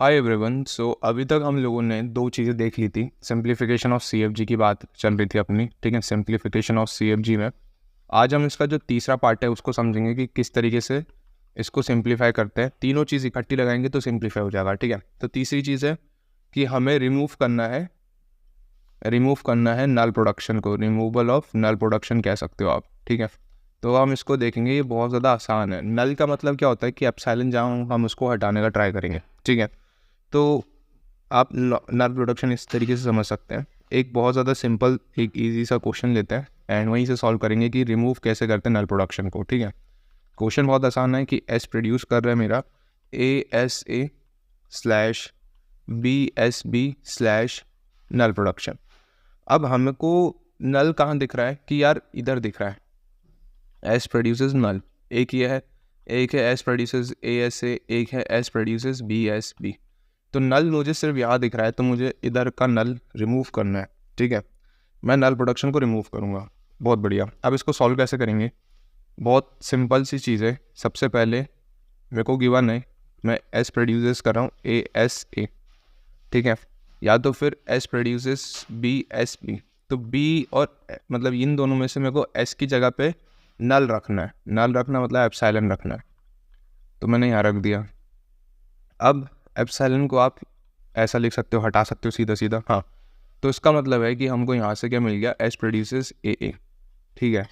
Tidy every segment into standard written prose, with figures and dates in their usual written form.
Hi everyone. अभी तक हम लोगों ने दो चीज़ें देख ली थी। सिंप्लीफिकेशन ऑफ सीएफजी की बात चल रही थी अपनी, ठीक है। सिंप्लीफिकेशन ऑफ सीएफजी में आज हम इसका जो तीसरा पार्ट है उसको समझेंगे कि किस तरीके से इसको सिंप्लीफाई करते हैं। तीनों चीज़ इकट्ठी लगाएंगे तो सिंप्लीफाई हो जाएगा, ठीक है। तो तीसरी चीज़ है कि हमें रिमूव करना है नल प्रोडक्शन को। रिमूवल ऑफ नल प्रोडक्शन कह सकते हो आप, ठीक है। तो हम इसको देखेंगे, ये बहुत ज़्यादा आसान है। नल का मतलब क्या होता है कि एप्सिलॉन जहाँ हम उसको हटाने का ट्राई करेंगे, ठीक है। तो आप नल प्रोडक्शन इस तरीके से समझ सकते हैं। एक बहुत ज़्यादा सिंपल एक इजी सा क्वेश्चन लेते हैं एंड वहीं से सॉल्व करेंगे कि रिमूव कैसे करते हैं नल प्रोडक्शन को, ठीक है। क्वेश्चन बहुत आसान है कि एस प्रोड्यूस कर रहा है मेरा ASA स्लैश BSB स्लैश नल प्रोडक्शन। अब हमको नल कहाँ दिख रहा है कि यार इधर दिख रहा है, एस प्रोड्यूसेस नल। एक ये है, एक है एस प्रोड्यूसेस ASA, एक है एस प्रोड्यूसेस BSB। तो नल मुझे सिर्फ यहाँ दिख रहा है, तो मुझे इधर का नल रिमूव करना है, ठीक है। मैं नल प्रोडक्शन को रिमूव करूँगा। बहुत बढ़िया। अब इसको सॉल्व कैसे करेंगे? बहुत सिंपल सी चीज़ है। सबसे पहले मेरे को गिवन है, मैं एस प्रोड्यूसेस कर रहा हूँ ASA, ठीक है, या तो फिर एस प्रोड्यूसेस BSB। तो B और मतलब इन दोनों में से मेरे को S की जगह पे नल रखना है। नल रखना मतलब एप्सिलॉन रखना है, तो मैंने यहाँ रख दिया। अब एप्सिलॉन को आप ऐसा लिख सकते हो, हटा सकते हो सीधा सीधा, हाँ। तो इसका मतलब है कि हमको यहाँ से क्या मिल गया, एस प्रोड्यूसेस AA, ठीक है।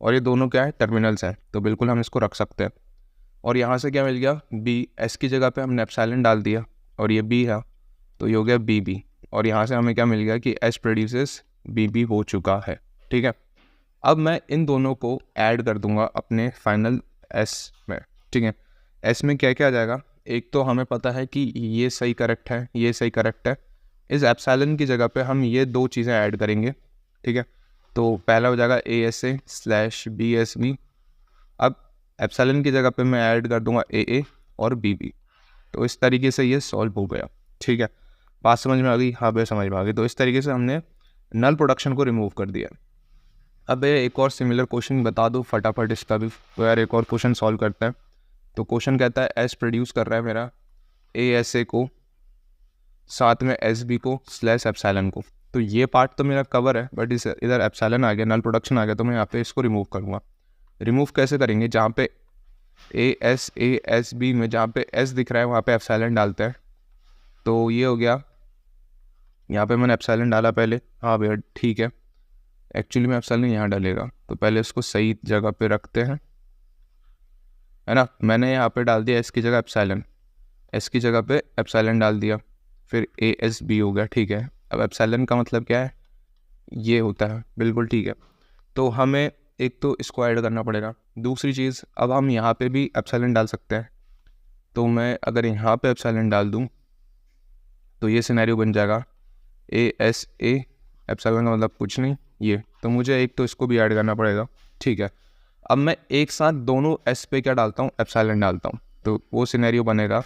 और ये दोनों क्या है, टर्मिनल्स हैं, तो बिल्कुल हम इसको रख सकते हैं। और यहाँ से क्या मिल गया, B। S की जगह पे हमने एप्सिलॉन डाल दिया और ये B है, तो ये हो गया BB। और यहाँ से हमें क्या मिल गया कि एस प्रोड्यूसेस BB हो चुका है, ठीक है। अब मैं इन दोनों को ऐड कर दूंगा अपने फाइनल S में, ठीक है। S में क्या क्या आ जाएगा, एक तो हमें पता है कि ये सही करेक्ट है, ये सही करेक्ट है। इस एप्सिलॉन की जगह पे हम ये दो चीज़ें ऐड करेंगे, ठीक है। तो पहला हो जाएगा ASA स्लैश BSB। अब एप्सिलॉन की जगह पे मैं ऐड कर दूंगा AA और BB। तो इस तरीके से ये सॉल्व हो गया, ठीक है। बात समझ में आ गई? हाँ भाई समझ में आ गई। तो इस तरीके से हमने नल प्रोडक्शन को रिमूव कर दिया। अब एक और सिमिलर क्वेश्चन बता दो फटाफट इसका भी। तो यार एक और क्वेश्चन सॉल्व करते हैं। तो क्वेश्चन कहता है एस प्रोड्यूस कर रहा है मेरा ASA को, साथ में SB को स्लैश एप्सिलॉन को। तो ये पार्ट तो मेरा कवर है, बट इस इधर एप्सिलॉन आ गया, नल प्रोडक्शन आ गया, तो मैं यहाँ पे इसको रिमूव करूँगा। रिमूव कैसे करेंगे, जहाँ पे ASA SB में जहाँ पे S दिख रहा है वहाँ पे एप्सिलॉन डालते हैं। तो ये हो गया, यहाँ पे मैंने एप्सिलॉन डाला पहले, हाँ भैया ठीक है। एक्चुअली में एप्सिलॉन यहाँ डालेगा, तो पहले इसको सही जगह पे रखते हैं, है ना। मैंने यहाँ पे डाल दिया S की जगह एप्सिलॉन, S की जगह पे एप्सिलॉन डाल दिया, फिर ASB हो गया, ठीक है। अब एप्सिलॉन का मतलब क्या है, ये होता है, बिल्कुल ठीक है। तो हमें एक तो इसको ऐड करना पड़ेगा। दूसरी चीज़, अब हम यहाँ पे भी एप्सिलॉन डाल सकते हैं। तो मैं अगर यहाँ पे एप्सिलॉन डाल दूँ तो ये सिनेरियो बन जाएगा ASA, एप्सिलॉन का मतलब कुछ नहीं ये, तो मुझे एक तो इसको भी ऐड करना पड़ेगा, ठीक है। अब मैं एक साथ दोनों S पे क्या डालता हूँ, एप्सिलॉन डालता हूँ, तो वो सिनेरियो बनेगा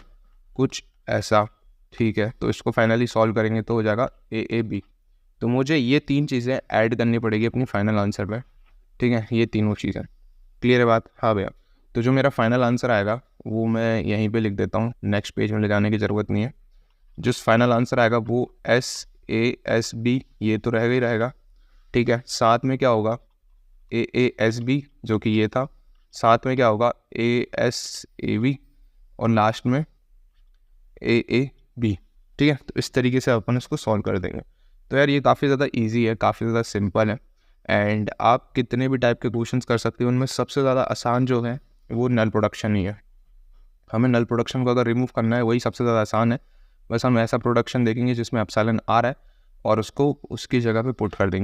कुछ ऐसा, ठीक है। तो इसको फाइनली सॉल्व करेंगे तो हो जाएगा AAB। तो मुझे ये तीन चीज़ें ऐड करनी पड़ेगी अपनी फाइनल आंसर में, ठीक है। ये तीनों चीज़ें क्लियर है बात? हाँ भैया। तो जो मेरा फाइनल आंसर आएगा वो मैं यहीं पे लिख देता हूँ, नेक्स्ट पेज में ले जाने की ज़रूरत नहीं है। जो फाइनल आंसर आएगा वो SASB, ये तो रहेगा ही रहेगा, ठीक है। साथ में क्या होगा AASB जो कि ये था, साथ में क्या होगा ASAB और लास्ट में AAB, ठीक है। तो इस तरीके से अपन इसको सॉल्व कर देंगे। तो यार ये काफ़ी ज़्यादा इजी है, काफ़ी ज़्यादा सिंपल है एंड आप कितने भी टाइप के क्वेश्चंस कर सकते हो। उनमें सबसे ज़्यादा आसान जो है वो नल प्रोडक्शन ही है। हमें नल प्रोडक्शन को अगर रिमूव करना है वही सबसे ज़्यादा आसान है। बस हम ऐसा प्रोडक्शन देखेंगे जिसमें एप्सिलॉन आ रहा है और उसको उसकी जगह पे पुट कर देंगे।